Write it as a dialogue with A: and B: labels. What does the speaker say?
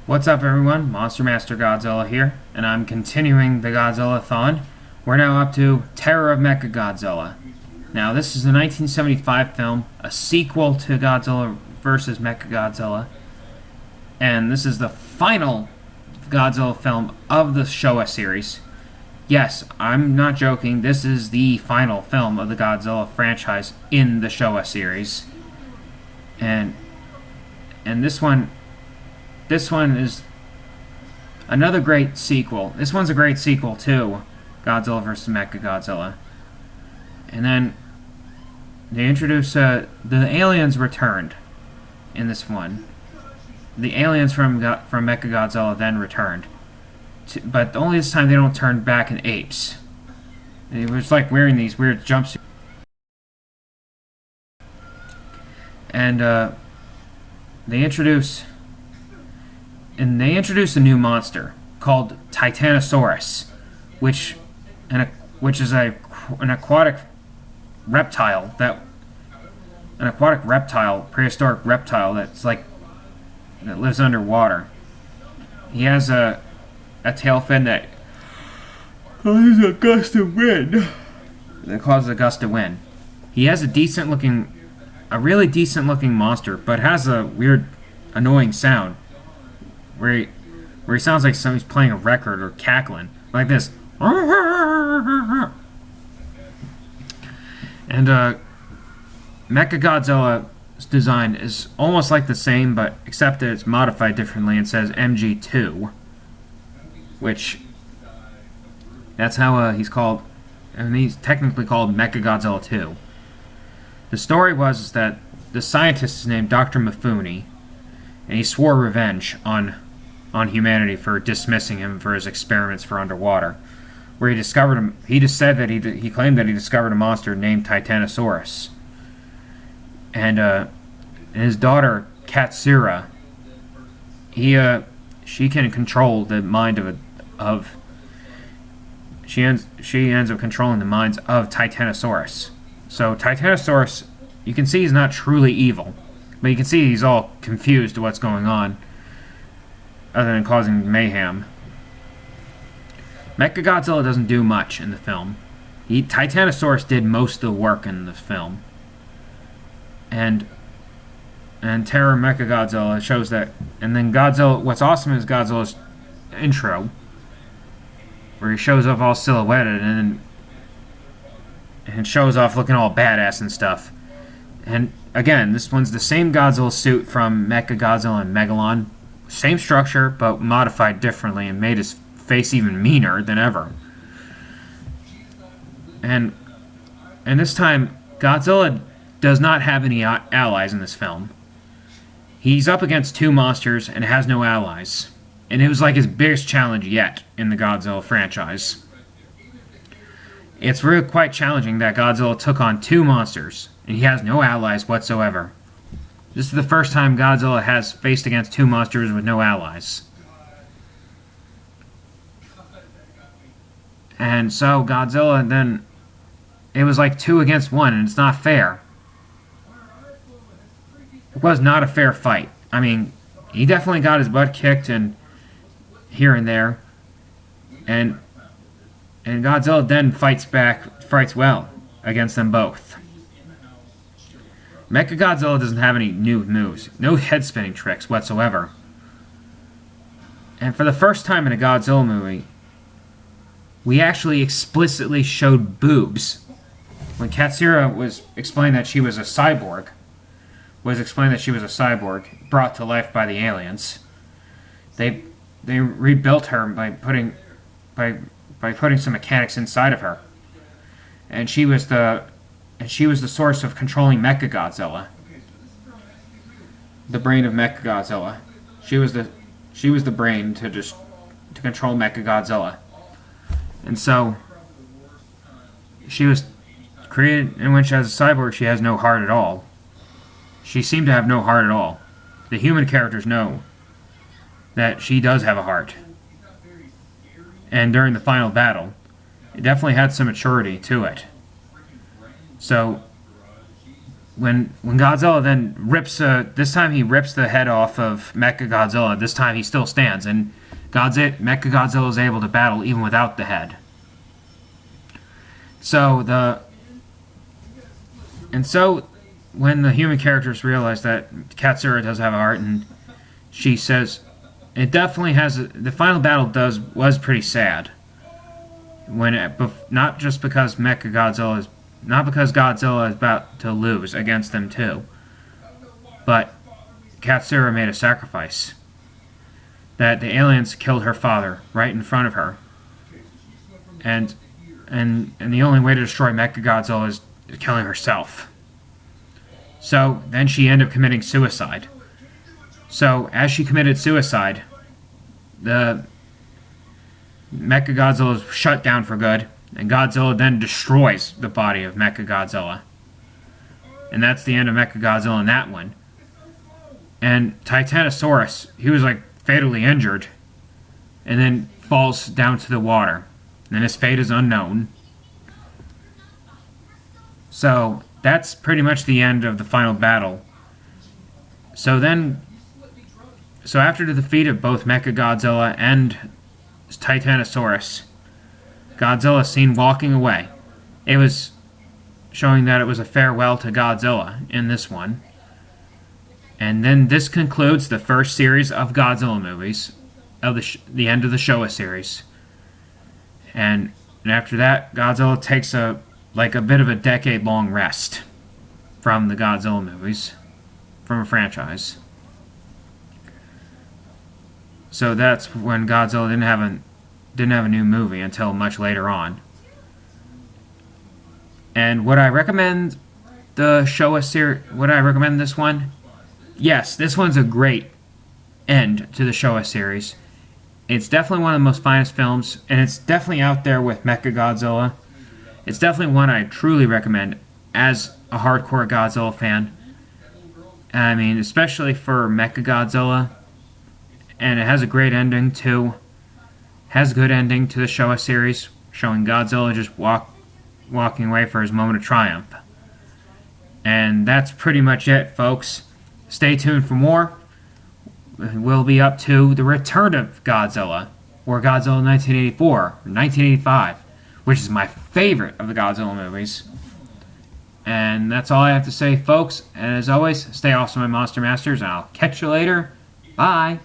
A: What's up, everyone? Monster Master Godzilla here, and I'm continuing the Godzilla-Thon. We're now up to Terror of MechaGodzilla. Now, this is a 1975 film, a sequel to Godzilla vs. MechaGodzilla, and this is the final Godzilla film of the Showa series. Yes, I'm not joking, this is the final film of the Godzilla franchise in the Showa series. And this one is another great sequel. This one's a great sequel to Godzilla vs. MechaGodzilla. And then they introduce the aliens returned in this one. The aliens from MechaGodzilla then returned, but only this time they don't turn back in apes. It was like wearing these weird jumpsuits. And they introduce a new monster called Titanosaurus, which is an aquatic reptile, prehistoric reptile that lives underwater. He has a tail fin that causes a gust of wind. He has a really decent looking monster, but has a weird, annoying sound where he sounds like somebody's playing a record or cackling like this. And MechaGodzilla's design is almost like the same, but except that it's modified differently and says MG2, which that's how he's called, and he's technically called MechaGodzilla 2. The story was that the scientist is named Dr. Mifune, and he swore revenge on humanity for dismissing him for his experiments for underwater, where he discovered him. He just said that he claimed that he discovered a monster named Titanosaurus, and his daughter Katsura, she can control the mind she ends up controlling the minds of Titanosaurus. So Titanosaurus, you can see he's not truly evil, but you can see he's all confused to what's going on, other than causing mayhem. MechaGodzilla doesn't do much in the film. Titanosaurus did most of the work in the film. And Terror of MechaGodzilla shows that. And then Godzilla, what's awesome is Godzilla's intro, where he shows up all silhouetted and shows off looking all badass and stuff. And again, this one's the same Godzilla suit from MechaGodzilla and Megalon. Same structure, but modified differently and made his face even meaner than ever. And this time, Godzilla does not have any allies in this film. He's up against two monsters and has no allies. And it was like his biggest challenge yet in the Godzilla franchise. It's really quite challenging that Godzilla took on two monsters, and he has no allies whatsoever. This is the first time Godzilla has faced against two monsters with no allies. And so Godzilla then, it was like 2 against 1, and it's not fair. It was not a fair fight. I mean, he definitely got his butt kicked and here and there. And Godzilla then fights well against them both. MechaGodzilla doesn't have any new moves, no head-spinning tricks whatsoever. And for the first time in a Godzilla movie, we actually explicitly showed boobs. When Katsura was explained that she was a cyborg, brought to life by the aliens, they rebuilt her by putting some mechanics inside of her, and she was the source of controlling MechaGodzilla, the brain of MechaGodzilla. She was the brain to control MechaGodzilla, and so she was created. And when she has a cyborg, she has no heart at all. She seemed to have no heart at all. The human characters know that she does have a heart, and during the final battle, it definitely had some maturity to it. So when Godzilla then rips this time he rips the head off of MechaGodzilla. This time he still stands, and MechaGodzilla is able to battle even without the head. So when the human characters realize that Katsura does have a heart, and she says it definitely has the final battle was pretty sad. Not just because Godzilla is about to lose against them too, but Katsura made a sacrifice. That the aliens killed her father right in front of her, and the only way to destroy MechaGodzilla is killing herself. So then she ended up committing suicide. So as she committed suicide, the MechaGodzilla is shut down for good, and Godzilla then destroys the body of MechaGodzilla. And that's the end of MechaGodzilla in that one. And Titanosaurus, he was like fatally injured, and then falls down to the water. And his fate is unknown. So that's pretty much the end of the final battle. So after the defeat of both MechaGodzilla and Titanosaurus, Godzilla is seen walking away. It was showing that it was a farewell to Godzilla in this one. And then this concludes the first series of Godzilla movies, of the end of the Showa series. And after that, Godzilla takes a bit of a decade-long rest from the Godzilla movies, from a franchise. So that's when Godzilla didn't have a new movie until much later on. And would I recommend the Showa series? Would I recommend this one? Yes, this one's a great end to the Showa series. It's definitely one of the most finest films, and it's definitely out there with MechaGodzilla. It's definitely one I truly recommend as a hardcore Godzilla fan. I mean, especially for MechaGodzilla. And it has a great ending, too. Has a good ending to the Showa series, showing Godzilla just walking away for his moment of triumph. And that's pretty much it, folks. Stay tuned for more. We'll be up to the return of Godzilla, or Godzilla 1984, or 1985, which is my favorite of the Godzilla movies. And that's all I have to say, folks. And as always, stay awesome, my Monster Masters, and I'll catch you later. Bye!